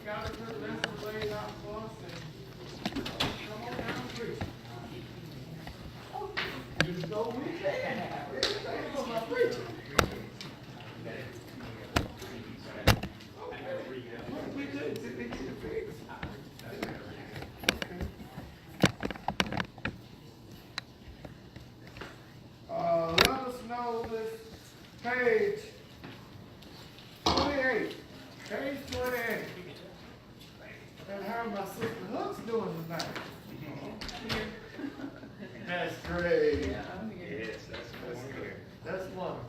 got a good lesson laid out for us, and come on down and preach. You know we can. Everything for my preaching. What we do to get the fix? Let us know this page 28. Page 28. And how my sister Hook's doing tonight. That's great. Yes, that's good. That's wonderful.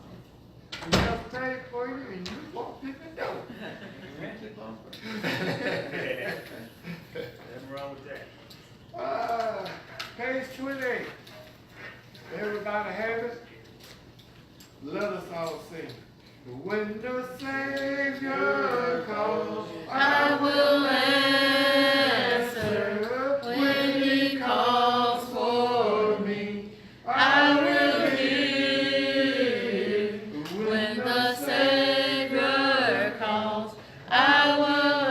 We just prayed for you and you walked in the door. Nothing wrong with that. Page 28. Everybody have it? Let us all sing. When the Savior calls, I will answer. When He calls for me, I will hear. When the Savior calls, I will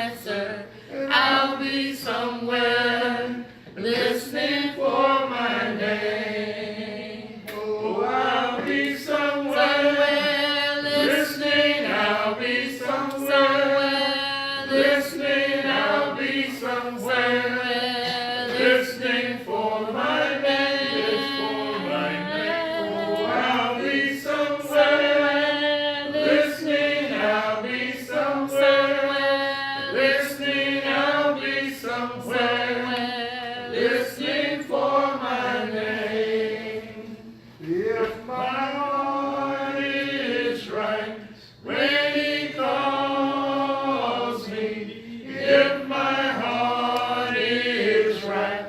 answer. I'll be somewhere listening for my name. Oh, I'll be somewhere listening. I'll be somewhere listening. I'll be somewhere listening for my name. For my name. Oh, I'll be somewhere listening. I'll be somewhere listening. I'll be somewhere listening for my name. If my heart is right when He calls me, if my heart is right,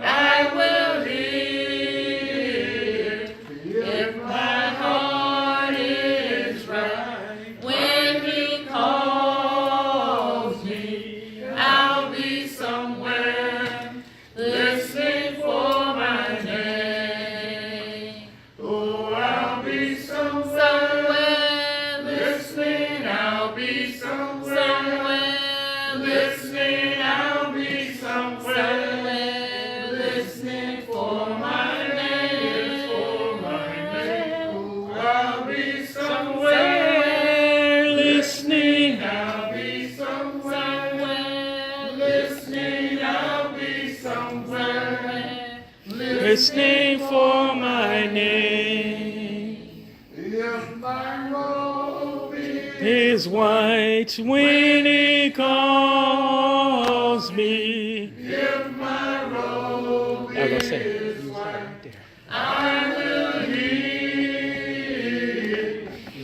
I will hear. If my heart is right when He calls me, I'll be somewhere listening for my name. Oh, I'll be somewhere listening. I'll be somewhere listening. I'll be somewhere listening for my name. For my name. Oh, I'll be somewhere listening. I'll be somewhere listening. I'll be somewhere listening for my name. If my robe is white when He calls me, if my robe is white, I will hear.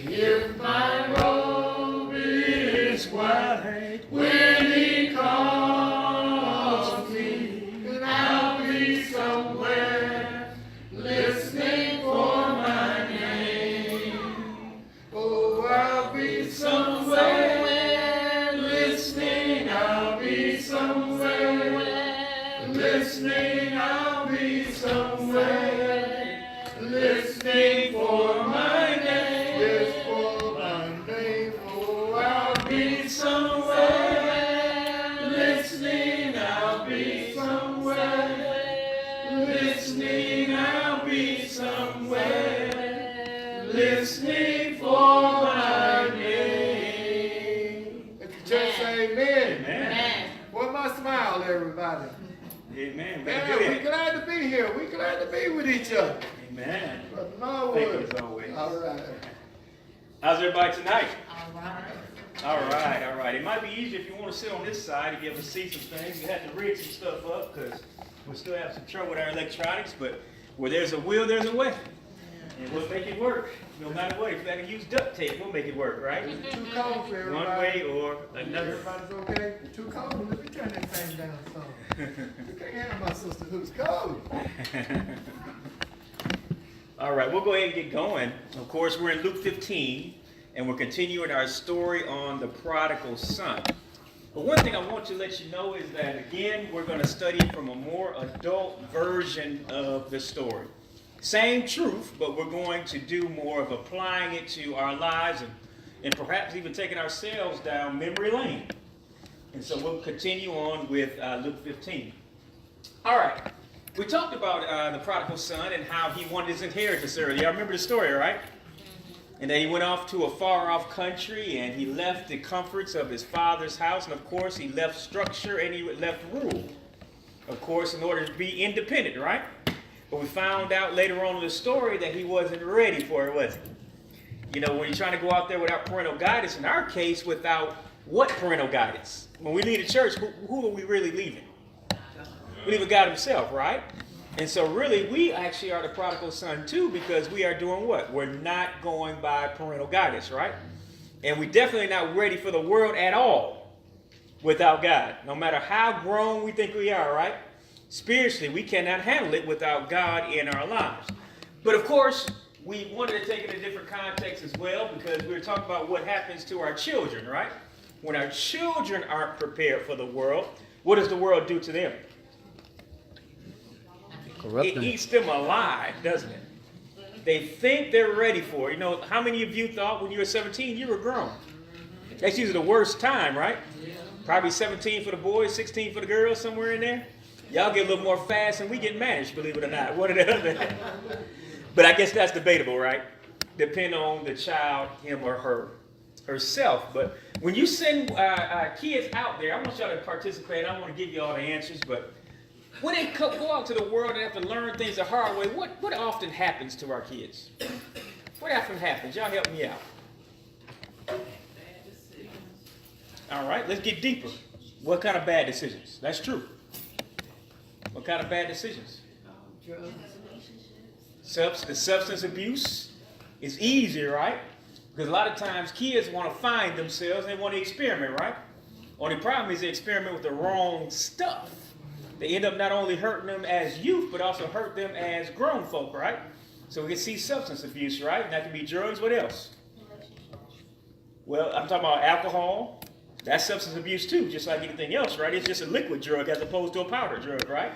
If my robe is white when He calls me, I'll be somewhere listening for my name. Oh, I'll be somewhere listening. I'll be somewhere listening. I'll be somewhere listening for my name. Yes, for my name. Oh, I'll be somewhere listening. I'll be somewhere listening. I'll be somewhere listening for my name. If you just say amen. Amen. Where's my smile, everybody? Amen. Man, Very we're good. glad to be here. We're glad to be with each other. Amen. Brother Thank Norwood. you as always. All right. How's everybody tonight? All right. All right, all right. It might be easier if you want to sit on this side if you ever see some things. You have to rig some stuff up because we still have some trouble with our electronics, but where there's a will, there's a way. And we'll make it work. No matter what. If we have to use duct tape, we'll make it work, right? Too cold for everybody. One way or another. Everybody's okay? Too cold? Let me turn that thing down some. You can't have my sister who's cold. All right, we'll go ahead and get going. Of course, we're in Luke 15, and we're continuing our story on the prodigal son. But one thing I want to let you know is that, again, we're going to study from a more adult version of the story. Same truth, but we're going to do more of applying it to our lives and and perhaps even taking ourselves down memory lane. And so we'll continue on with Luke 15. All right. We talked about the prodigal son and how he wanted his inheritance earlier. Y'all remember the story, right? And then he went off to a far-off country, and he left the comforts of his father's house. And, of course, he left structure and he left rule, of course, in order to be independent, right? But we found out later on in the story that he wasn't ready for it, was he? You know, when you're trying to go out there without parental guidance, in our case, without what parental guidance? When we leave the church, who are we really leaving? We leave God himself, right? And so really, we actually are the prodigal son too, because we are doing what? We're not going by parental guidance, right? And we're definitely not ready for the world at all without God. No matter how grown we think we are, right? Spiritually, we cannot handle it without God in our lives. But of course, we wanted to take it in a different context as well, because we were talking about what happens to our children, right? When our children aren't prepared for the world, what does the world do to them? It eats them alive, doesn't it? They think they're ready for it. You know, how many of you thought when you were 17 you were grown? That's usually the worst time, right? Probably 17 for the boys, 16 for the girls, somewhere in there. Y'all get a little more fast and we get managed, believe it or not. One or the other. But I guess that's debatable, right? Depending on the child, him or herself. But when you send kids out there, I want y'all to participate. I don't want to give you all the answers, but when they go out to the world and have to learn things the hard way, what often happens to our kids? What often happens? Y'all help me out. All right, let's get deeper. What kind of bad decisions? That's true. What kind of bad decisions? Drugs. The substance abuse is easy, right? Because a lot of times kids want to find themselves and they want to experiment, right? Only problem is they experiment with the wrong stuff. They end up not only hurting them as youth, but also hurt them as grown folk, right? So we can see substance abuse, right? And that can be drugs. What else? Well, I'm talking about alcohol. That's substance abuse too, just like anything else, right? It's just a liquid drug as opposed to a powder drug, right?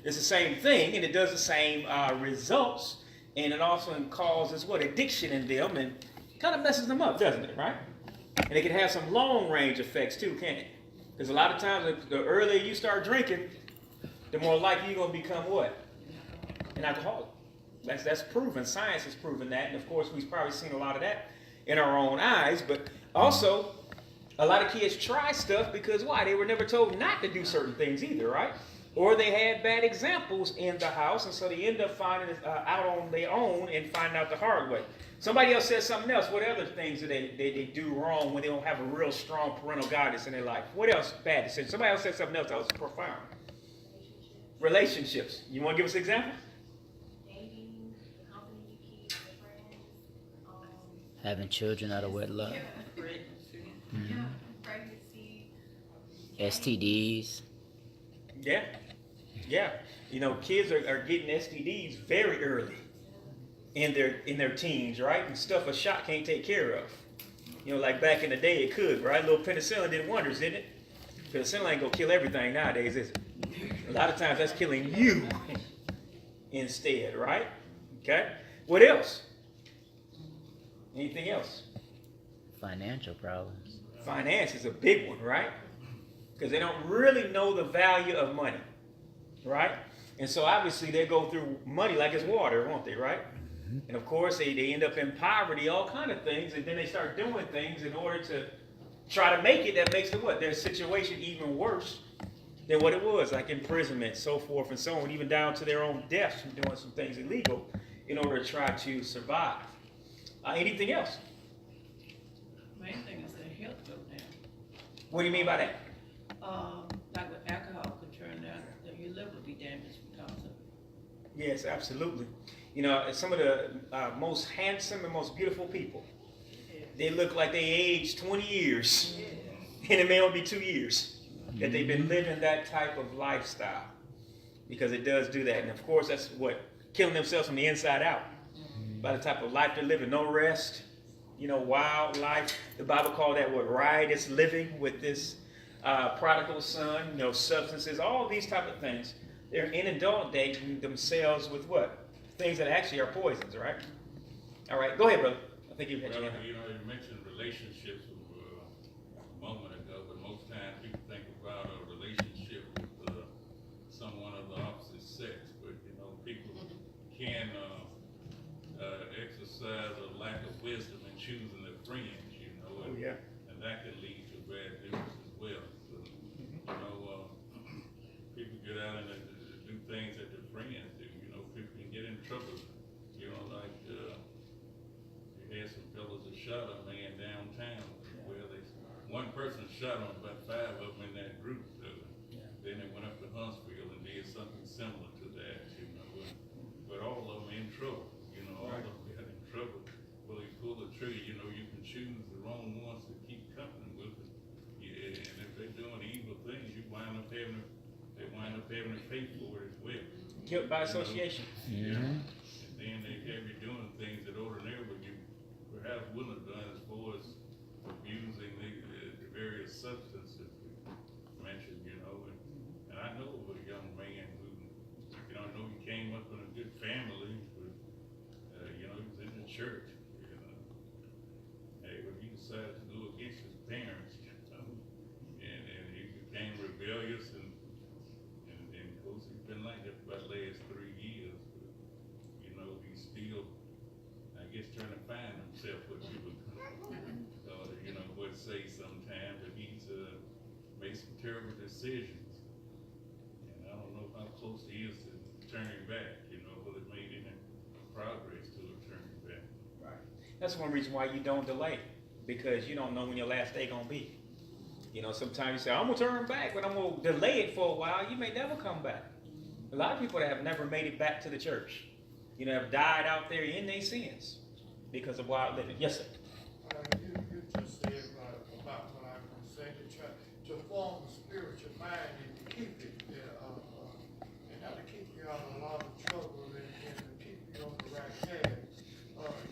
It's the same thing, and it does the same results, and it also causes what? Addiction in them, and kind of messes them up, doesn't it, right? And it can have some long-range effects too, can't it? Because a lot of times, the earlier you start drinking, the more likely you're going to become what? An alcoholic. That's proven. Science has proven that. And of course, we've probably seen a lot of that in our own eyes. But also, a lot of kids try stuff because why? They were never told not to do certain things either, right? Or they had bad examples in the house, and so they end up finding it out on their own and finding out the hard way. Somebody else said something else. What other things do they do wrong when they don't have a real strong parental guidance in their life? What else bad decisions? Somebody else said something else that was profound. Relationships. You want to give us an example? Dating, the company you keep, your friends. Having children out of wedlock. Yeah, pregnancy. STDs. Yeah. You know, kids are getting STDs very early in their teens, right? And stuff a shot can't take care of. You know, like back in the day it could, right? A little penicillin did wonders, didn't it? Penicillin ain't gonna kill everything nowadays, is it? A lot of times that's killing you instead, right? Okay. What else? Anything else? Financial problems. Finance is a big one, right? Because they don't really know the value of money, right? And so obviously they go through money like it's water, won't they, right? Mm-hmm. And of course they end up in poverty, all kind of things, and then they start doing things in order to try to make it that makes their situation even worse than what it was, like imprisonment, so forth and so on, even down to their own deaths from doing some things illegal in order to try to survive. Anything else? Main thing is their health go down. What do you mean by that? Like with alcohol could turn down, your liver will be damaged because of it. Yes, absolutely. You know, some of the most handsome and most beautiful people, they look like they aged 20 years, and it may only be 2 years that they've been living that type of lifestyle, because it does do that. And of course, that's what, killing themselves from the inside out by the type of life they're living. No rest, you know, wild life. The Bible called that what? Riotous living with this prodigal son, you know, substances, all these type of things. They're inundating themselves with what? Things that actually are poisons, right? All right, go ahead, brother. I think you had your hand up. You know, you mentioned relationships a moment ago, but most times people think about a relationship with someone of the opposite sex. But you know, people can exercise a lack of wisdom in choosing their friends. You know, and that can lead to bad news as well. So, you know, people get out and do things that their friends do. You know, people can get in trouble. You know, like you had some fellas that shot a man downtown. Well, one person shot on about 5 of them in that group. Then they went up to Huntsville and did something similar to that. You know, but all of them in trouble. You know, all of them got in trouble. Well, you pull the trigger. You know, you can choose the wrong ones to keep company with. Yeah, and if they're doing evil things, you wind up having to pay for it as well. Guilt by association. Yeah. And then they have you doing things that ordinarily you perhaps wouldn't have done, as far as abusing the various substances we mentioned, you know. And I know of a young man who, you know, I know he came up in a good family, but, you know, he was in the church, you know. Hey, but he decided to go against his parents, you know, and he became rebellious, and of course he's been like that for about the last 3 years, but, you know, he's still, I guess, trying to find himself, what you would, you know, would say sometimes, but he's made some terrible decisions, and I don't know how close he is to turning back, you know, whether it made any progress to turning back. Right. That's one reason why you don't delay, because you don't know when your last day gonna be. You know, sometimes you say, I'm gonna turn back, but I'm gonna delay it for a while. You may never come back. A lot of people that have never made it back to the church, you know, have died out there in their sins because of wild living. Yes, sir. You just said about what I can say, to form a spiritual mind and to keep it, and not to keep you out of a lot of trouble and to keep you on the right path.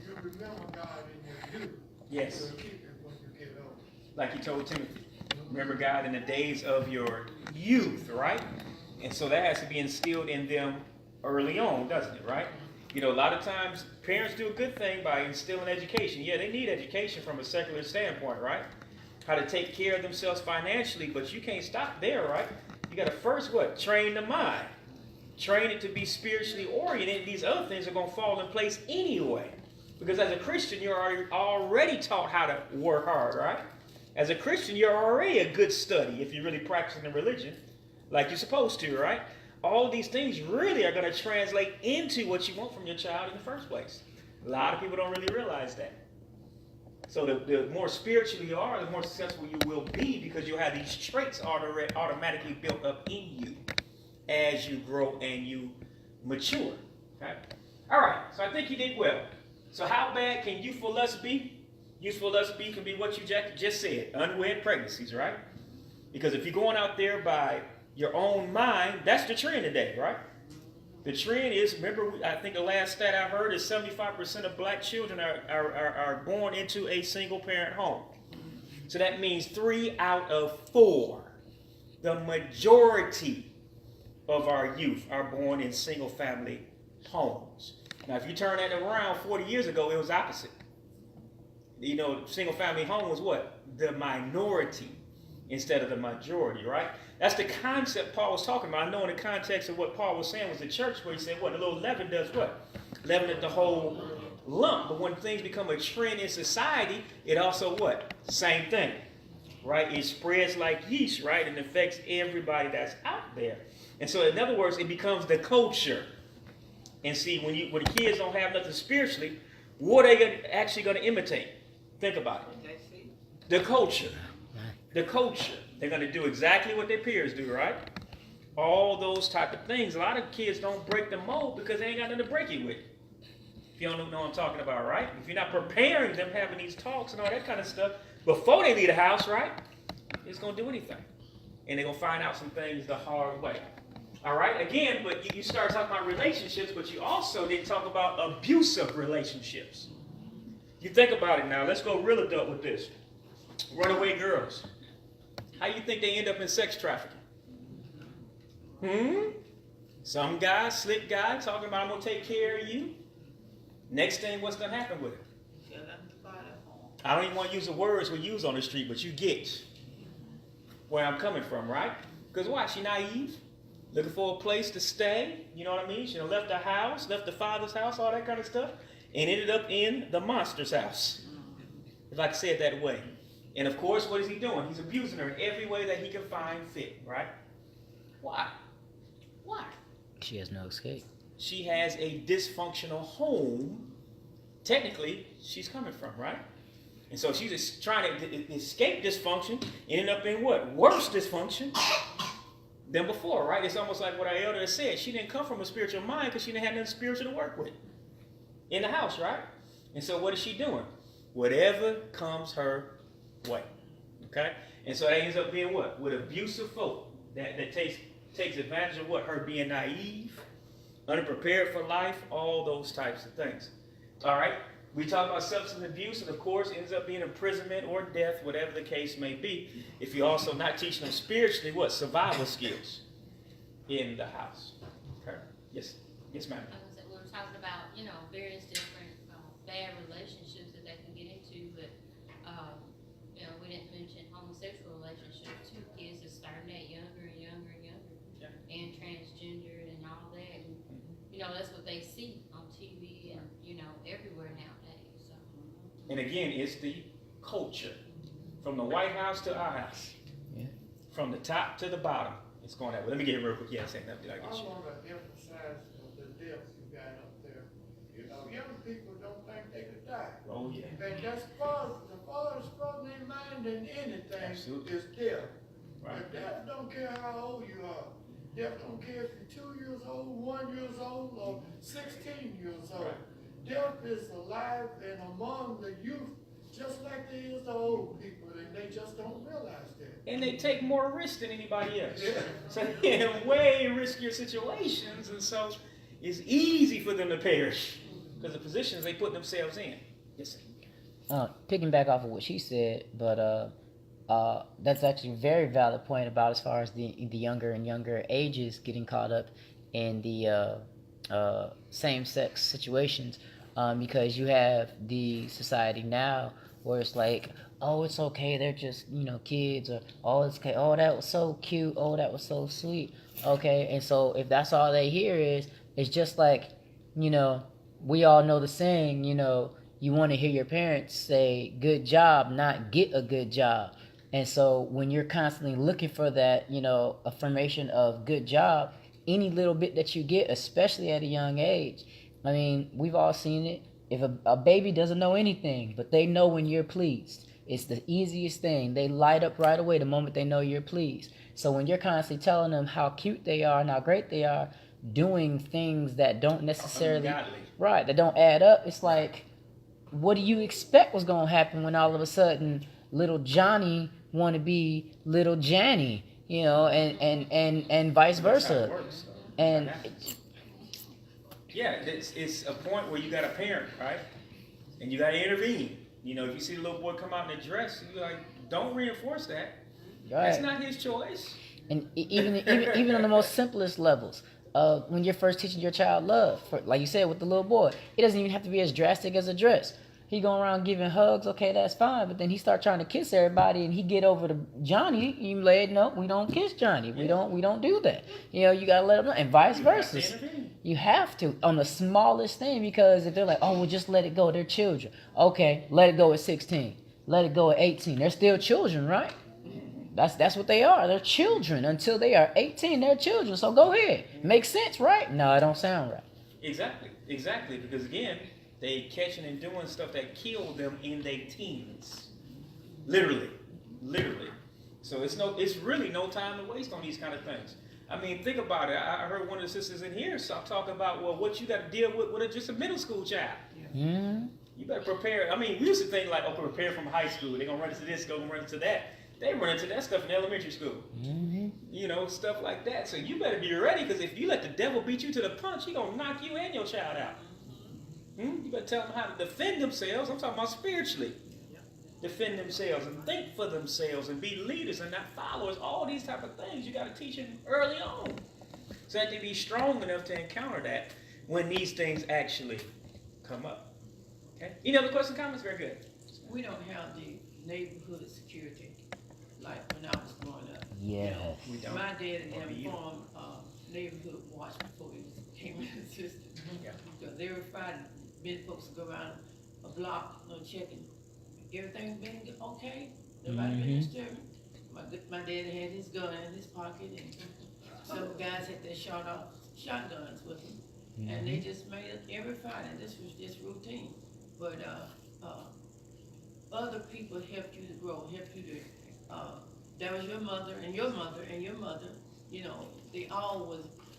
You remember God in your youth. Yes. You'll keep it when you get older. Like you told Timothy, remember God in the days of your youth, right? And so that has to be instilled in them early on, doesn't it, right? You know, a lot of times parents do a good thing by instilling education. Yeah, they need education from a secular standpoint, right? How to take care of themselves financially, but you can't stop there, right? You got to first what? Train the mind. Train it to be spiritually oriented. These other things are going to fall in place anyway. Because as a Christian, you're already taught how to work hard, right? As a Christian, you're already a good study if you're really practicing the religion like you're supposed to, right? All of these things really are going to translate into what you want from your child in the first place. A lot of people don't really realize that. So the more spiritual you are, the more successful you will be, because you'll have these traits automatically built up in you as you grow and you mature. Okay? All right, so I think you did well. So how bad can youthful lust be? Youthful lust can be what you just said, unwed pregnancies, right? Because if you're going out there by your own mind, that's the trend today, right? The trend is, remember, I think the last stat I heard is 75% of black children are born into a single parent home. So that means 3 out of 4. The majority of our youth are born in single family homes. Now, if you turn that around 40 years ago, it was opposite. You know, single family home was what? The minority instead of the majority, right? That's the concept Paul was talking about. I know in the context of what Paul was saying was the church, where he said, what? A little leaven does what? Leaven at the whole lump. But when things become a trend in society, it also what? Same thing, right? It spreads like yeast, right? And affects everybody that's out there. And so, in other words, it becomes the culture. And see, when the kids don't have nothing spiritually, what are they actually going to imitate? Think about it. The culture. The culture. They're going to do exactly what their peers do, right? All those type of things. A lot of kids don't break the mold because they ain't got nothing to break it with. If you don't know what I'm talking about, right? If you're not preparing them, having these talks and all that kind of stuff, before they leave the house, right? It's going to do anything. And they're going to find out some things the hard way. All right? Again, but you start talking about relationships, but you also didn't talk about abusive relationships. You think about it now. Let's go real adult with this. Runaway girls. How you think they end up in sex trafficking? Some guy, slick guy, talking about, I'm going to take care of you. Next thing, what's going to happen with it? I don't even want to use the words we use on the street, but you get where I'm coming from, right? Because why? She naive, looking for a place to stay. You know what I mean? She done left the house, left the father's house, all that kind of stuff, and ended up in the monster's house, if I can say it that way. And of course, what is he doing? He's abusing her in every way that he can find fit, right? Why? Why? She has no escape. She has a dysfunctional home. Technically, she's coming from, right? And so she's just trying to escape dysfunction, ending up in what? Worse dysfunction than before, right? It's almost like what our elder has said. She didn't come from a spiritual mind because she didn't have nothing spiritual to work with in the house, right? And so what is she doing? Whatever comes her way, okay? And so that ends up being what? With abusive folk that takes advantage of what? Her being naive, unprepared for life, all those types of things. All right? We talk about substance abuse, and of course, ends up being imprisonment or death, whatever the case may be. If you're also not teaching them spiritually, what? Survival skills in the house. Okay? Yes. Yes, ma'am. We were talking about, various different bad relationships that they can get into, but, we didn't mention homosexual relationships too. Kids are starting that younger and younger and younger, and transgender and all that. And, that's what they see on TV and, everywhere nowadays. So. And again, it's the culture. From the White House to our house. Yeah. From the top to the bottom. It's going that way. Let me get it real quick. Yeah, say nothing. I want to emphasize the depth you got up there. Young people don't think they could die. Oh, yeah. And that's the farthest from their mind than anything. Absolutely. Is death. Right. But death don't care how old you are. Death don't care if you're 2 years old, 1 year old, or 16 years old. Right. Death is alive and among the youth, just like there is the old people, and they just don't realize that. And they take more risks than anybody else. Yeah. So they're in way riskier situations, and so it's easy for them to perish because of the positions they put themselves in. Yes, sir. Picking back off of what she said, but that's actually a very valid point about as far as the younger and younger ages getting caught up in the same-sex situations, because you have the society now where it's like, oh, it's okay, they're just, kids, or, oh, it's okay, oh, that was so cute, oh, that was so sweet, okay, and so if that's all they hear is, it's just like, we all know the saying, you want to hear your parents say, good job, not get a good job. And so when you're constantly looking for that, affirmation of good job, any little bit that you get, especially at a young age, I mean, we've all seen it. If a baby doesn't know anything, but they know when you're pleased, it's the easiest thing. They light up right away the moment they know you're pleased. So when you're constantly telling them how cute they are and how great they are, doing things that don't necessarily, right, that don't add up, it's like, what do you expect was going to happen when all of a sudden little Johnny want to be little Janny, and vice versa. And yeah, it's a point where you got a parent, right? And you got to intervene. If you see the little boy come out in a dress, you're like, don't reinforce that. Right. That's not his choice. And even on the most simplest levels, when you're first teaching your child love, like you said with the little boy, it doesn't even have to be as drastic as a dress. He going around giving hugs, okay, that's fine. But then he start trying to kiss everybody, and he get over to Johnny. You let no, we don't kiss Johnny. We don't do that. You gotta let him know, and vice versa. You have to on the smallest thing, because if they're like, oh, well, just let it go. They're children. Okay, let it go at 16. Let it go at 18. They're still children, right? That's what they are. They're children until they are 18. They're children. So go ahead. Makes sense, right? No, it don't sound right. Exactly. Because again, they catching and doing stuff that killed them in their teens. Literally. So it's really no time to waste on these kind of things. I mean, think about it. I heard one of the sisters in here talking about, well, what you got to deal with just a middle school child. Mm-hmm. You better prepare. I mean, we used to think like, oh, prepare from high school. They're going to run into this, going to run into that. They run into that stuff in elementary school. Mm-hmm. Stuff like that. So you better be ready, because if you let the devil beat you to the punch, he's going to knock you and your child out. You better tell them how to defend themselves. I'm talking about spiritually. Defend themselves and think for themselves and be leaders and not followers. All these type of things you got to teach them early on, so that they be strong enough to encounter that when these things actually come up. Okay? Any other questions, comments? Very good. We don't have the neighborhood security like when I was growing up. Yes. We don't. My dad and Or them me either. formed neighborhood watch before he became an assistant. Yeah. Because every Friday, many folks would go around a block, checking, everything's been okay, nobody been disturbing. My dad had his gun in his pocket, and some guys had their shotguns with them. And they just made it every Friday. This was just routine. But other people helped you to grow, helped you to, that was your mother and your mother and your mother. You know, they all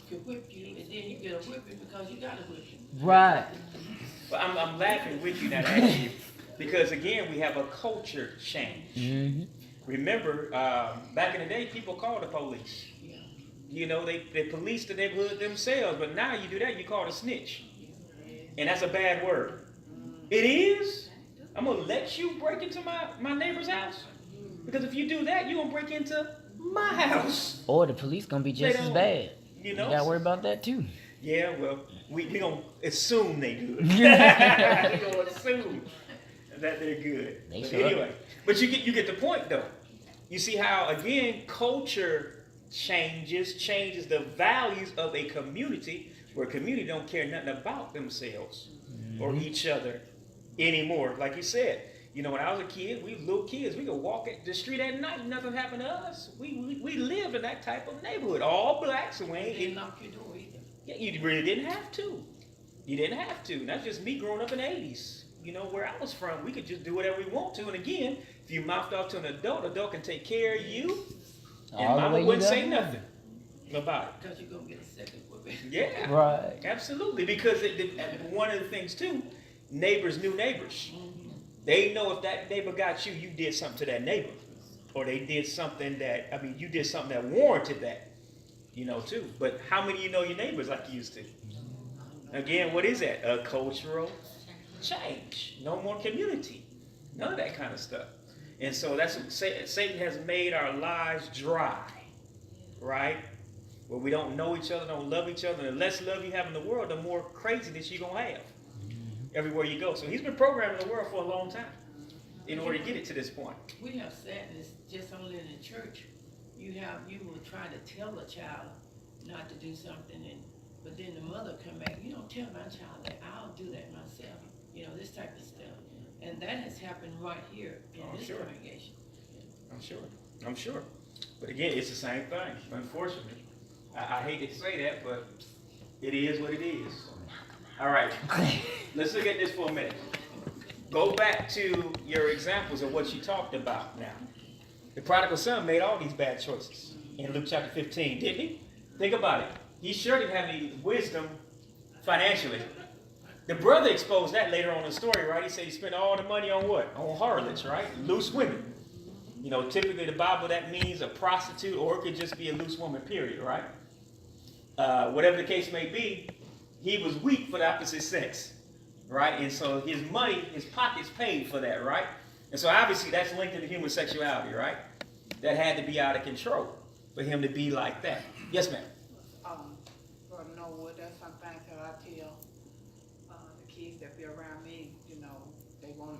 could whip you, and then you get a whipping because you got a whipping. Right. But I'm laughing with you now, actually, because again, we have a culture change. Mm-hmm. Remember, back in the day, people called the police. Yeah. You know, they policed the neighborhood themselves, but now you do that, you call it a snitch. And that's a bad word. It is? I'm going to let you break into my neighbor's house? Because if you do that, you're going to break into my house. Or the police gonna be just They as don't- bad. You know? You gotta worry about that too. Yeah, well, we going to assume they good. We're going to assume that they're good. They But sure. anyway, but you get the point, though. You see how, again, culture changes the values of a community, where a community don't care nothing about themselves or each other anymore. Like you said, you know, when I was a kid, we were little kids. We could walk at the street at night, nothing happened to us. We lived in that type of neighborhood, all blacks, and we They ain't. didn't knock your door either. Yeah, you really didn't have to. You didn't have to. That's just me growing up in the 80s. You know, where I was from, we could just do whatever we want to. And again, if you mouthed off to an adult can take care of you, and All the way mama you wouldn't got say it. nothing about it. Because you're going to get a second whipping. Yeah, Right. absolutely. Because one of the things, too, neighbors knew neighbors. They know if that neighbor got you, you did something to that neighbor. Or they did something you did something that warranted that, you know, too. But how many of you know your neighbors like you used to? Again, what is that? A cultural change. No more community. None of that kind of stuff. And so that's what Satan has made our lives dry, right? Where we don't know each other, don't love each other. The less love you have in the world, the more craziness you're going to have everywhere you go. So he's been programming the world for a long time in order to get it to this point. We have sadness just only in the church. You will try to tell a child not to do something, but then the mother come back, you don't tell my child that, I'll do that myself. You know, this type of stuff. And that has happened right here in this sure. congregation. I'm sure. But again, it's the same thing, unfortunately. I hate to say that, but it is what it is. All right, let's look at this for a minute. Go back to your examples of what you talked about now. The prodigal son made all these bad choices in Luke chapter 15, didn't he? Think about it. He sure didn't have any wisdom financially. The brother exposed that later on in the story, right? He said he spent all the money on what? On harlots, right? Loose women. You know, typically the Bible, that means a prostitute, or it could just be a loose woman, period, right? Whatever the case may be, he was weak for the opposite sex, right? And so his money, his pockets paid for that, right? And so obviously that's linked to the human sexuality, right? That had to be out of control for him to be like that. Yes, ma'am. For Norwood, that's something that I tell the kids that be around me, you know, they won't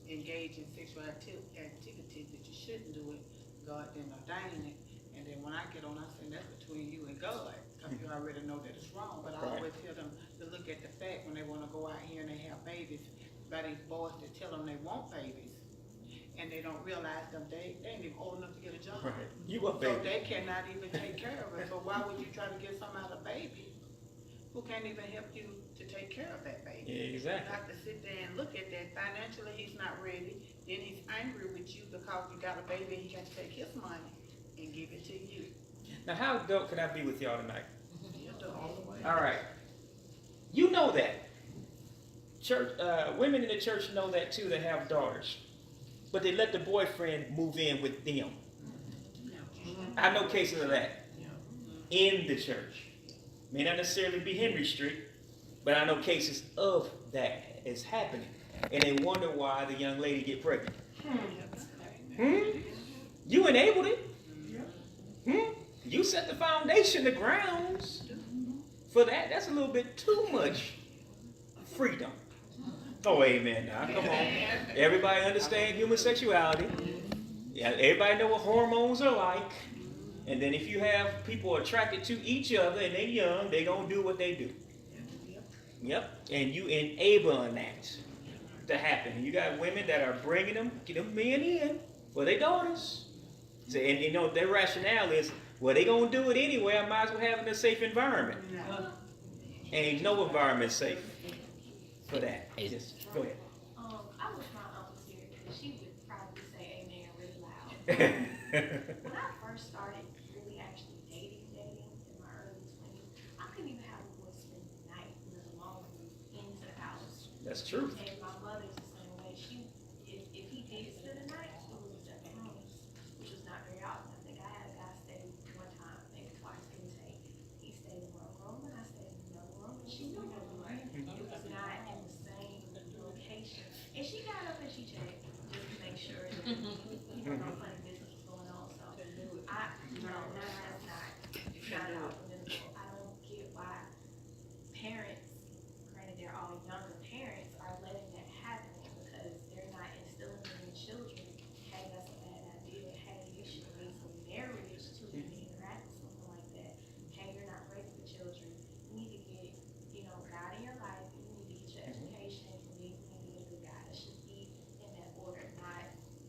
engage in sexual activities that you shouldn't do it. God didn't ordain it. And then when I get on, I say that's between you and God, because you already know that it's wrong. But I always tell them to look at the fact when they want to go out here and they have babies, by these boys that tell them they want babies, and they don't realize them they ain't even old enough to get a job. Right. You a So baby. they cannot even take care of it. So why would you try to get some out of baby who can't even help you to take care of that baby? Yeah, You exactly. have to sit there and look at that. Financially, he's not ready. Then he's angry with you because you got a baby and he got to take his money and give it to you. Now, how dope can I be with y'all tonight? You're the only way. All right. You know that. Church, women in the church know that too, that have daughters. But they let the boyfriend move in with them. I know cases of that in the church. May not necessarily be Henry Street, but I know cases of that is happening. And they wonder why the young lady get pregnant. You enabled it. You set the foundation, the grounds for that. That's a little bit too much freedom. Oh, amen. Now, come on. Everybody understand human sexuality. Yeah, everybody know what hormones are like. And then if you have people attracted to each other and they're young, they're going to do what they do. Yep. And you enabling that to happen. And you got women that are bringing them, get them men in for their daughters. So, and you know, their rationale is, well, they going to do it anyway. I might as well have it in a safe environment. Ain't no environment safe for that. Yes. Go ahead. I wish my aunt was here because she would probably say amen really loud. When I first started really actually dating in my early 20s, I couldn't even have a boy spend the night, let alone into the house. That's true. And my mother's the same way. If he did spend the night, it was at the rooms, which was not very often. I think I had a guy stay one time, maybe twice in the day. He stayed in one room and I stayed in another room, and she knew it. It was not in the same location. And she got up and she checked just to make sure that no funny business was going on. So that's not alphabetical. I don't get why parents, granted they're all younger parents, are letting that happen because they're not instilling in their children, hey, that's a bad idea. Hey, you should raise a marriage to interact with something like that. Hey, you're not raising the children. You need to get, God in your life. You need to get your education. You need to get a good guy. It should be in that order, not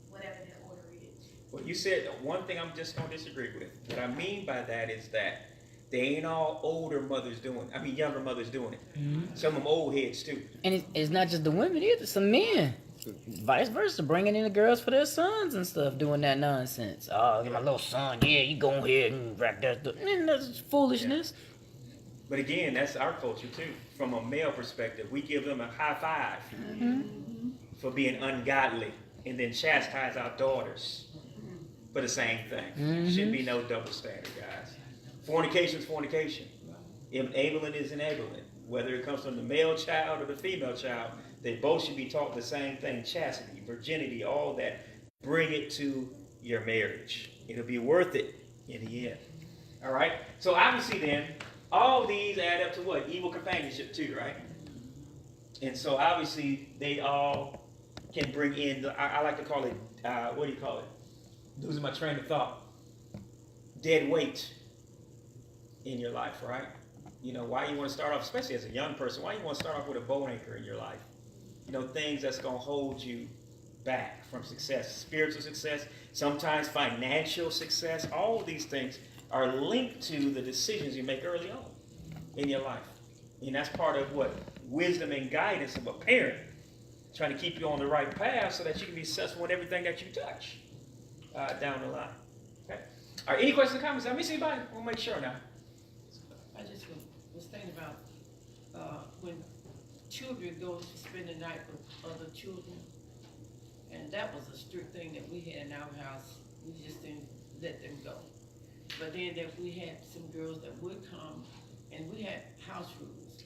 whatever that order is. Well, you said one thing I'm just going to disagree with. What I mean by that is that they ain't all older mothers doing it. I mean, younger mothers doing it. Mm-hmm. Some of them old heads, too. And it's not just the women either. Some men. Vice versa. Bringing in the girls for their sons and stuff. Doing that nonsense. Oh, my little son. Yeah, you go ahead and rack that stuff. That's foolishness. Yeah. But again, that's our culture, too. From a male perspective, we give them a high five for being ungodly and then chastise our daughters for the same thing. Shouldn't be no double standard, guys. Fornication is fornication. Enabling is enabling. Whether it comes from the male child or the female child, they both should be taught the same thing. Chastity, virginity, all that. Bring it to your marriage. It'll be worth it in the end. All right? So obviously then, all these add up to what? Evil companionship too, right? And so obviously they all can bring in, I like to call it, what do you call it? Losing my train of thought. Dead weight in your life, right? Why you want to start off, especially as a young person, why you want to start off with a bow anchor in your life? Things that's going to hold you back from success, spiritual success, sometimes financial success. All of these things are linked to the decisions you make early on in your life. And that's part of what? Wisdom and guidance of a parent, trying to keep you on the right path so that you can be successful in everything that you touch down the line. Okay. All right, any questions or comments? Let me see anybody. We'll make sure now. I just was thinking about when children go to spend the night with other children, and that was a strict thing that we had in our house. We just didn't let them go. But then we had some girls that would come, and we had house rules,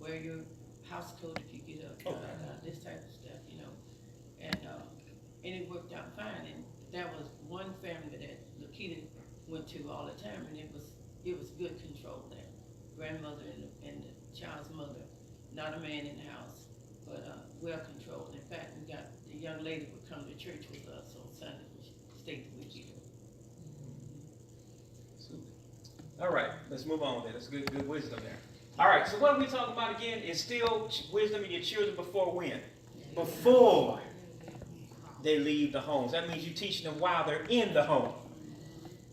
wear your house coat if you get up, this type of stuff, and it worked out fine. And that was one family that Lakita went to all the time, and it was good control there. Grandmother and the child's mother, not a man in the house, but well controlled. In fact, we got the young lady would come to church with us on Sunday, which stayed the weekend. All right, let's move on then. That's good wisdom there. All right, so what are we talking about again? Instill wisdom in your children before when? Before they leave the homes. That means you're teaching them while they're in the home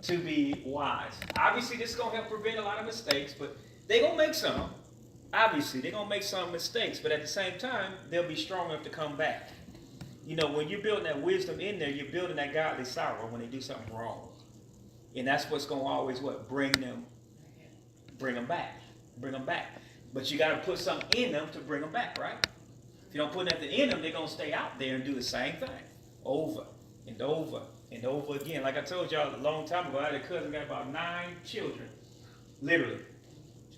to be wise. Obviously, this is going to help prevent a lot of mistakes, but they're going to make some. Obviously, they're going to make some mistakes, but at the same time, they'll be strong enough to come back. When you're building that wisdom in there, you're building that godly sorrow when they do something wrong. And that's what's going to always bring them back. Bring them back. But you got to put something in them to bring them back, right? If you don't put nothing in them, they're going to stay out there and do the same thing over and over and over again. Like I told y'all a long time ago, I had a cousin got about 9 children, literally.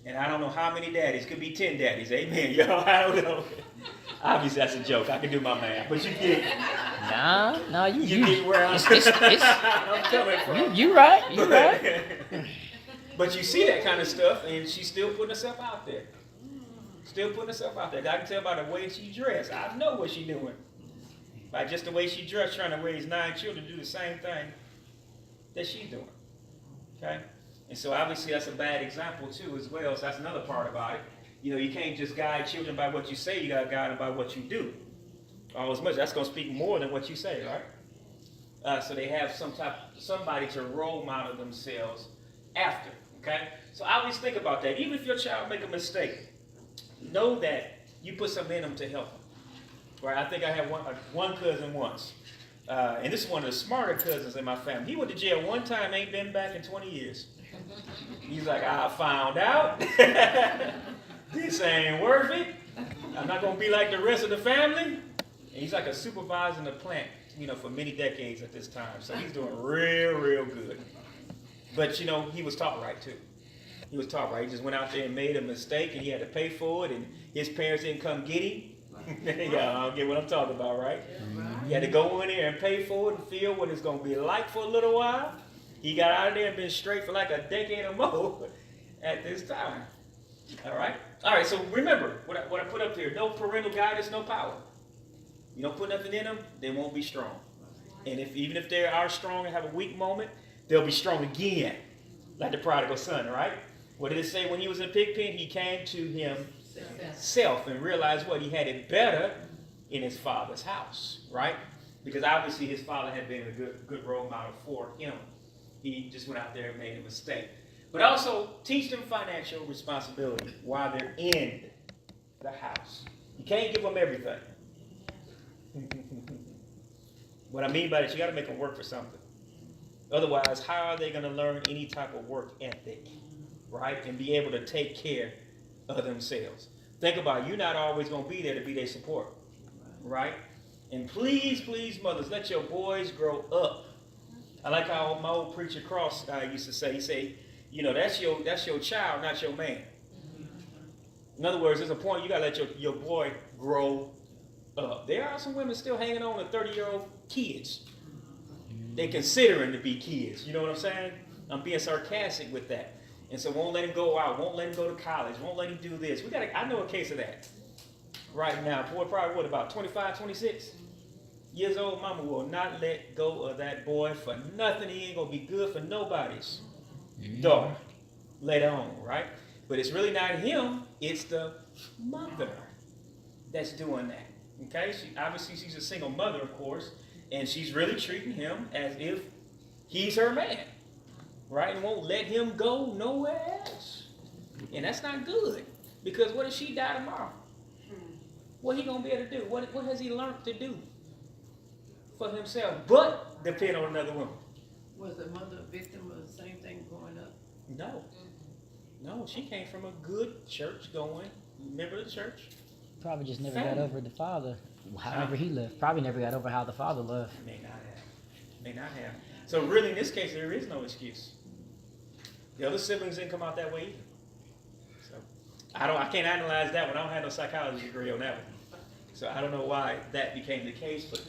And I don't know how many daddies. Could be 10 daddies. Amen, y'all. I don't know. Obviously, that's a joke. I can do my math. But you get No, you get where I'm coming from. You right. But you see that kind of stuff, and she's still putting herself out there. Still putting herself out there. I can tell by the way she dressed. I know what she's doing. By just the way she dressed, trying to raise 9 children to do the same thing that she's doing. Okay? And so obviously that's a bad example too as well. So that's another part about it. You know, you can't just guide children by what you say. You got to guide them by what you do. All as much. That's going to speak more than what you say, right? So they have somebody to role model themselves after. Okay? So I always think about that. Even if your child make a mistake, know that you put something in them to help them. Right? I think I had one cousin once. And this is one of the smarter cousins in my family. He went to jail one time, ain't been back in 20 years. He's like, I found out. This ain't worth it. I'm not going to be like the rest of the family. And he's like a supervisor in the plant, you know, for many decades at this time. So he's doing real good. But, you know, he was taught right, too. He was taught right. He just went out there and made a mistake, and he had to pay for it, and his parents didn't come get him. Y'all get what I'm talking about, right? He had to go in there and pay for it and feel what it's going to be like for a little while. He got out of there and been straight for like a decade or more at this time. All right? All right, so remember what I put up here. No parental guidance, no power. You don't put nothing in them, they won't be strong. And even if they are strong and have a weak moment, they'll be strong again, like the prodigal son, right? What did it say when he was in a pig pen? He came to himself and realized what? He had it better in his father's house, right? Because obviously his father had been a good role model for him. He just went out there and made a mistake. But also teach them financial responsibility while they're in the house. You can't give them everything. What I mean by that, you got to make them work for something. Otherwise, how are they going to learn any type of work ethic, right? And be able to take care of themselves. Think about it. You're not always going to be there to be their support, right? And please, mothers, let your boys grow up. I like how my old preacher Cross used to say. He said, you know, that's your child, not your man. In other words, there's a point you got to let your boy grow up. There are some women still hanging on to 30-year-old kids. They consider them to be kids. You know what I'm saying? I'm being sarcastic with that. And so won't let him go out, won't let him go to college, won't let him do this. I know a case of that right now. Boy, probably about 25, 26 years old. Mama will not let go of that boy for nothing. He ain't going to be good for nobody's daughter later on, right? But it's really not him. It's the mother that's doing that. Okay? Obviously, she's a single mother, of course, and she's really treating him as if he's her man. Right? And won't let him go nowhere else. And that's not good. Because what if she die tomorrow? What he going to be able to do? What has he learned to do for himself? But depend on another woman. Was the mother a victim of the same thing growing up? No, she came from a good church-going member of the church. Probably just never got over the father, however he lived. Probably never got over how the father lived. May not have. So really, in this case, there is no excuse. The other siblings didn't come out that way either. So I can't analyze that one. I don't have no psychology degree on that one. So I don't know why that became the case, but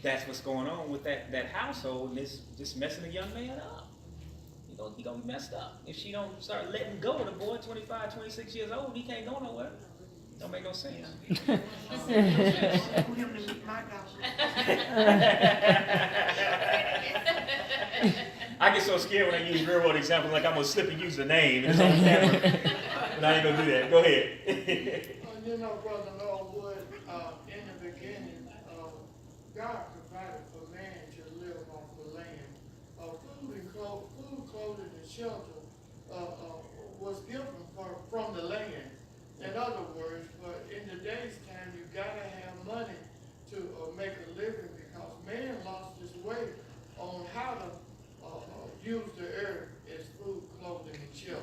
that's what's going on with that household, and it's just messing the young man up. He gonna be messed up. If she don't start letting go of the boy, 25, 26 years old, he can't go nowhere. Don't make no sense. I get so scared when I use real world examples, like I'm going to slip and use the name. And it's on camera. But I ain't going to do that. Go ahead. You know, Brother Norwood, in the beginning, God provided for man to live off the land. Food, clothing, and shelter was given from the land. In other words, but in today's time, you got to have money to make a living, because man lost his way on how to use the earth as food, clothing, and shelter.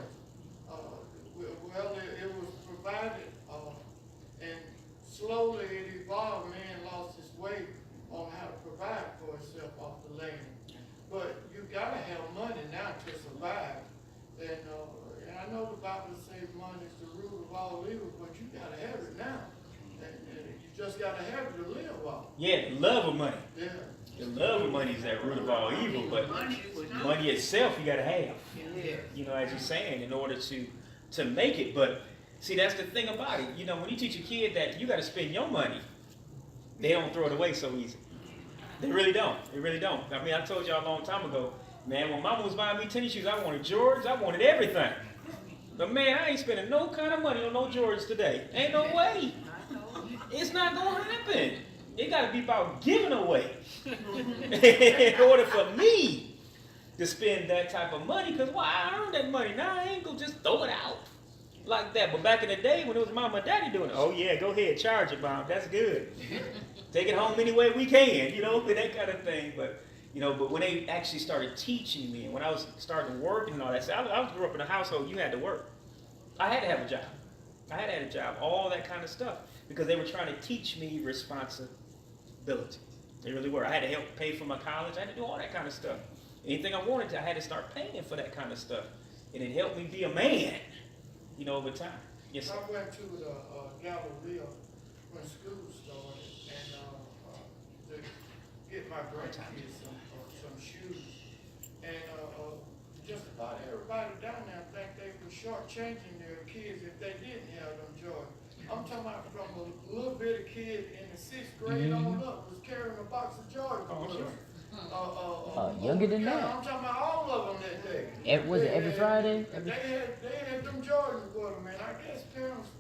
It was provided, and slowly it evolved. Man lost his way on how to provide for himself off the land. But you got to have money now to survive. And I know the Bible says money is the root of all evil, but you got to have it now. And you just got to have it to live off. Yeah, the love of money. Yeah. The love of money is that root of all evil, but money itself you got to have. Yeah. You know, as you're saying, in order to make it. But See, that's the thing about it. You know, when you teach a kid that you got to spend your money, they don't throw it away so easy. They really don't. They really don't. I mean, I told y'all a long time ago, man, when Mama was buying me tennis shoes, I wanted Jordans. I wanted everything. But man, I ain't spending no kind of money on no Jordans today. Ain't no way. It's not going to happen. It got to be about giving away in order for me to spend that type of money. Because why? I earned that money. Now I ain't going to just throw it out like that. But back in the day when it was Mama and Daddy doing it, oh yeah, go ahead, charge it, Mom. That's good. Take it home any way we can, you know, that kind of thing. But, you know, but when they actually started teaching me, and when I was starting working and all that, I grew up in a household, you had to work. I had to have a job. I had to have a job, all that kind of stuff, because they were trying to teach me responsibility. They really were. I had to help pay for my college. I had to do all that kind of stuff. Anything I wanted to, I had to start paying for that kind of stuff. And it helped me be a man, you know, over time. Yes, sir. I went to the Galleria when school started, and to get my grandkids some shoes. And just about everybody down there think they were shortchanging their kids if they didn't have them Jordans. I'm talking about from a little bitty kid in the 6th grade on up was carrying a box of Jordans. Oh, sure. Younger than that. I'm talking about all of them that day. Was it every Friday? They had them Jordans with them, and I guess parents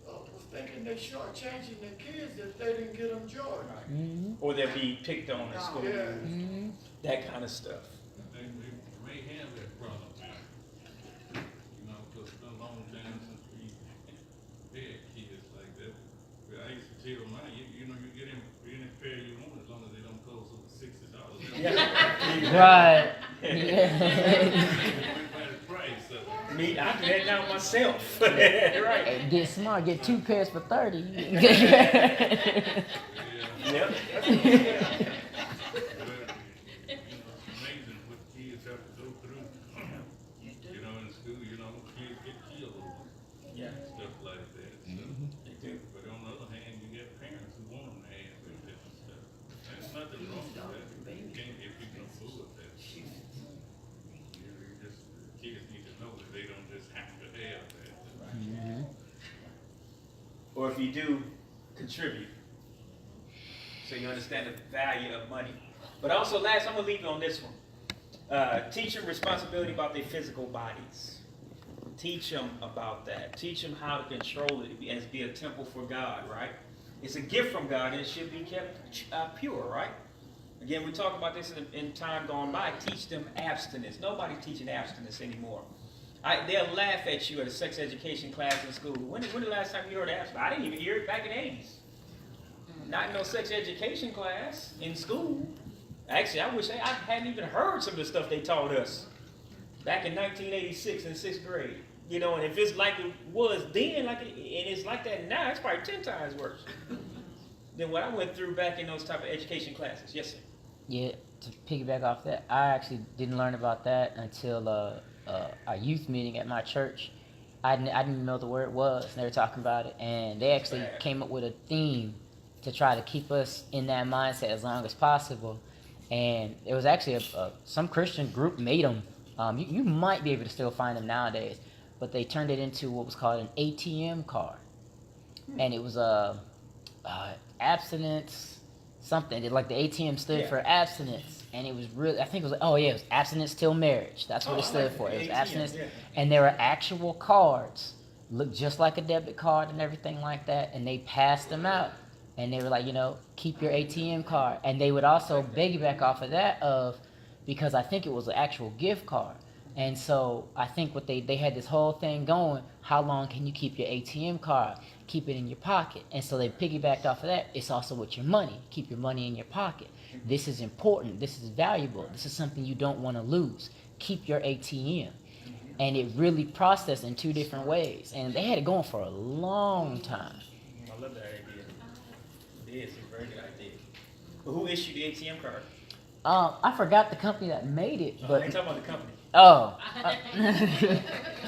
was thinking they shortchanging their kids if they didn't get them Jordans. Mm-hmm. Or they'd be picked on in school. Yeah. Mm-hmm. That kind of stuff. They may have that problem now. You know, because it's been a long time since we had kids like that. But I used to tell them, you know, you get any pair you want as long as they don't cost over $60. Right. Everybody's price of it. Me, I do that now myself. Right. Hey, get smart. Get 2 pairs for 30. Yeah. Yep. But, it's amazing what kids have to go through. You know, in school, you know, kids get killed over Yeah. stuff like that. So. They do. But on the other hand, you get parents who want them to have that different stuff. There's nothing wrong with that. You can't, if you can afford that. You just, kids need to know that they don't just have to have that. Mm-hmm. Or if you do, contribute. So you understand the value of money. But also, last, I'm going to leave you on this one. Teach them responsibility about their physical bodies. Teach them about that. Teach them how to control it as be a temple for God, right? It's a gift from God and it should be kept pure, right? Again, we talked about this in time gone by. Teach them abstinence. Nobody's teaching abstinence anymore. They'll laugh at you at a sex education class in school. When the last time you heard abstinence? I didn't even hear it back in the 80s. Not in no sex education class in school. Actually, I wish I hadn't even heard some of the stuff they taught us back in 1986 in 6th grade. You know, and if it's like it was then, and it's like that now, it's probably 10 times worse than what I went through back in those type of education classes. Yes, sir. Yeah, to piggyback off that, I actually didn't learn about that until a youth meeting at my church. I didn't even know the word was, and they were talking about it, and they actually came up with a theme to try to keep us in that mindset as long as possible. And it was actually some Christian group made them. You might be able to still find them nowadays, but they turned it into what was called an ATM card, and it was abstinence something. Like the ATM stood for abstinence, and it was really, I think it was, it was abstinence till marriage. That's what it stood for. It was abstinence, and there were actual cards, looked just like a debit card and everything like that, and they passed them out. And they were like, keep your ATM card. And they would also piggyback off of that because I think it was an actual gift card. And so I think what they had this whole thing going, how long can you keep your ATM card? Keep it in your pocket. And so they piggybacked off of that. It's also with your money. Keep your money in your pocket. This is important. This is valuable. This is something you don't want to lose. Keep your ATM. And it really processed in 2 different ways. And they had it going for a long time. I love that idea. It is a very good idea. But who issued the ATM card? I forgot the company that made it, but I ain't talking about the company.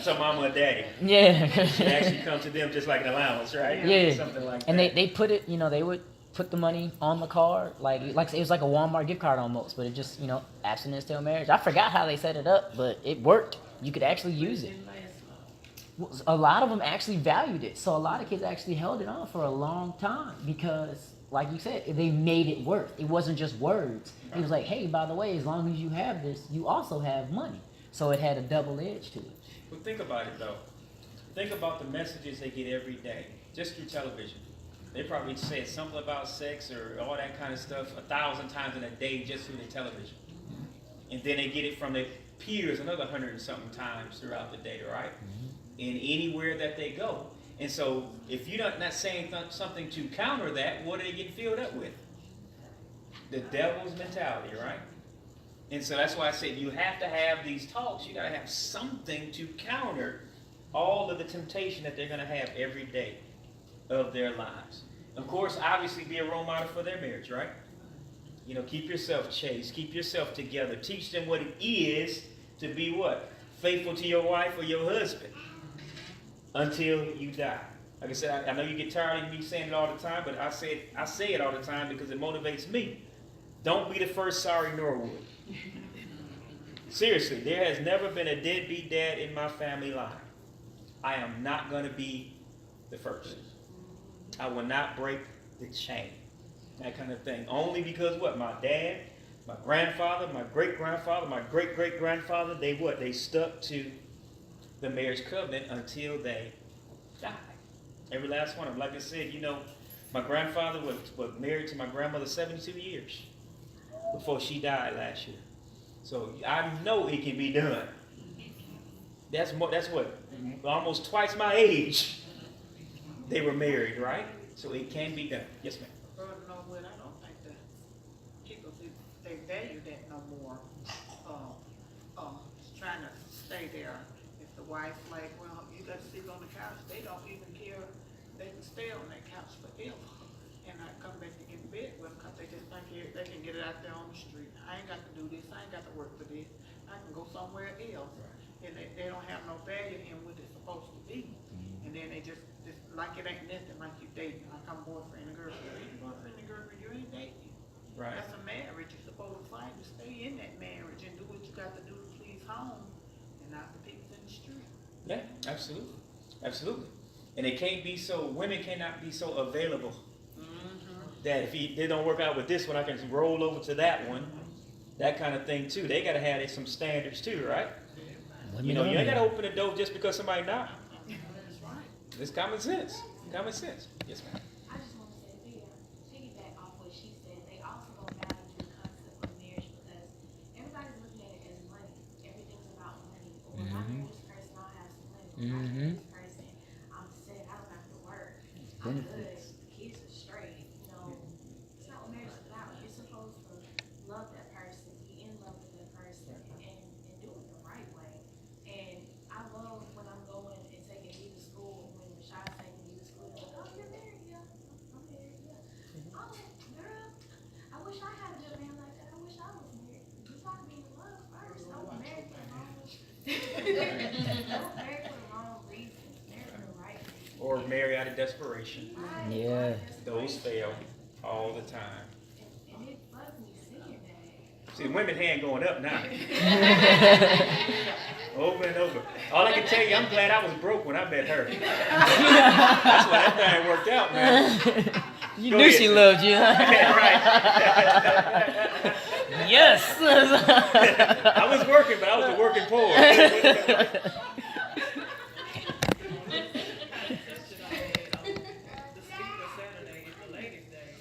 So mama and daddy. Yeah. It actually comes to them just like an allowance, right? Yeah. Something like and that. they put it, they would put the money on the card, like it was like a Walmart gift card almost, but it just, abstinence till marriage. I forgot how they set it up, but it worked. You could actually use it. A lot of them actually valued it. So a lot of kids actually held it on for a long time because, like you said, they made it work. It wasn't just words. It was like, hey, by the way, as long as you have this, you also have money. So it had a double edge to it. Well, think about it though. Think about the messages they get every day, just through television. They probably said something about sex or all that kind of stuff 1,000 times in a day just through the television. And then they get it from their peers another 100 and something times throughout the day, right? And anywhere that they go. And so if you're not saying something to counter that, what are they getting filled up with? The devil's mentality, right? And so that's why I said you have to have these talks. You got to have something to counter all of the temptation that they're going to have every day of their lives. Of course, obviously be a role model for their marriage, right? You know, keep yourself chaste, keep yourself together. Teach them what it is to be what? Faithful to your wife or your husband until you die. Like I said, I know you get tired of me saying it all the time, but I say it all the time because it motivates me. Don't be the first sorry Norwood. Seriously, there has never been a deadbeat dad in my family line. I am not going to be the first. I will not break the chain. That kind of thing. Only because what? My dad, my grandfather, my great-grandfather, my great-great-grandfather, they what? They stuck to the marriage covenant until they died. Every last one of them. Like I said, you know, my grandfather was married to my grandmother 72 years before she died last year. So I know it can be done. That's what? Almost twice my age they were married, right? So it can be done. Yes, ma'am. Brother Norwood, I don't think that people, they value that no more. Trying to stay there. If the wife's like, well, you got to sleep on the couch, they don't even care. They can stay on that couch forever and not come back to get in bed with them because they just think they can get it out there on the street. I ain't got to do this. I ain't got to work for this. I can go somewhere else. And they don't have no value in what it's supposed to be. And then they just like it ain't nothing, like you dating, like I'm boyfriend and girlfriend. You ain't boyfriend and girlfriend, you ain't dating. Right. That's a marriage. You're supposed to fight to stay in that marriage and do what you got to do to please home and not the people in the street. Yeah, absolutely. Absolutely. And women cannot be so available that if they don't work out with this one, I can roll over to that one. That kind of thing too. They got to have some standards too, right? You know, you ain't got to open the door just because somebody knocked. That's right. It's common sense. Common sense. Yes, ma'am. I just want to say, piggyback off what she said, they also don't value the concept of marriage because everybody's looking at it as money. Everything's about money. Or if I marry this person, I'll have some money. Or if I marry this person, I'm sick, I don't have to work. I'm good, the kids are straight. You know, it's not what marriage is about. You're supposed to love that person, be in love with that person, and do it the right way. And I love when I'm going and taking you to school, when Rashad's taking you to school, they're like, oh, you're married, yeah. I'm married, yeah. Oh, girl, I wish I had a good man like that. I wish I was married. You gotta be in love first. Don't marry for the wrong Don't marry for the wrong reasons. Marry for the right reasons. Or marry out of desperation. Right. Yeah. Those fail all the time. And it bugs me seeing that. See, the women's hand going up now. Over and over. All I can tell you, I'm glad I was broke when I met her. That's why that thing worked out, man. You Go knew ahead, she sis. loved you. Yeah, right. Yes. I was working, but I was the working poor. The speaker Saturday is the ladies' day.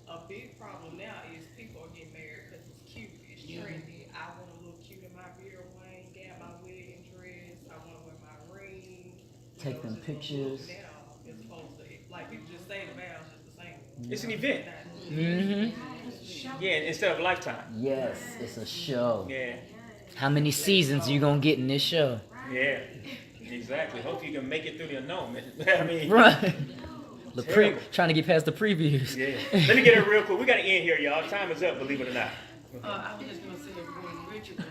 A big problem now is people are getting married because it's cute, it's trendy. I want to look cute in my beard wing, got my wedding dress, I want to wear my ring. Take them pictures. Now it's supposed to, like people just say the vows just the same. It's an event. Mm-hmm. Yeah, instead of a lifetime. Yes, it's a show. Yeah, How many seasons you gonna get in this show? yeah. Exactly. Hope you can make it through the unknown, man. I mean, Right. Terrible. Trying to get past the previews. yeah. Let me get it real quick. We got to end here, y'all. Time is up, believe it or not. I was just gonna say that when Richard was,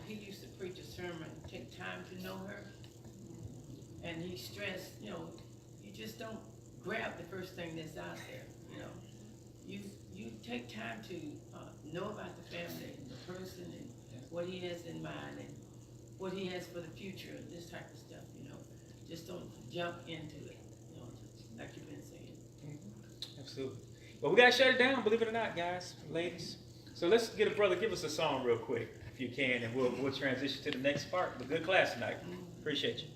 he used to preach a sermon, take time to know her. And he stressed, you just don't grab the first thing that's out there, You take time to know about the family and the person and what he has in mind and what he has for the future and this type of stuff, just don't jump into it, you know, like you've been saying. Absolutely. But we gotta shut it down, believe it or not, guys, ladies. So let's get a brother, give us a song real quick, if you can, and we'll transition to the next part. But good class tonight. Appreciate you.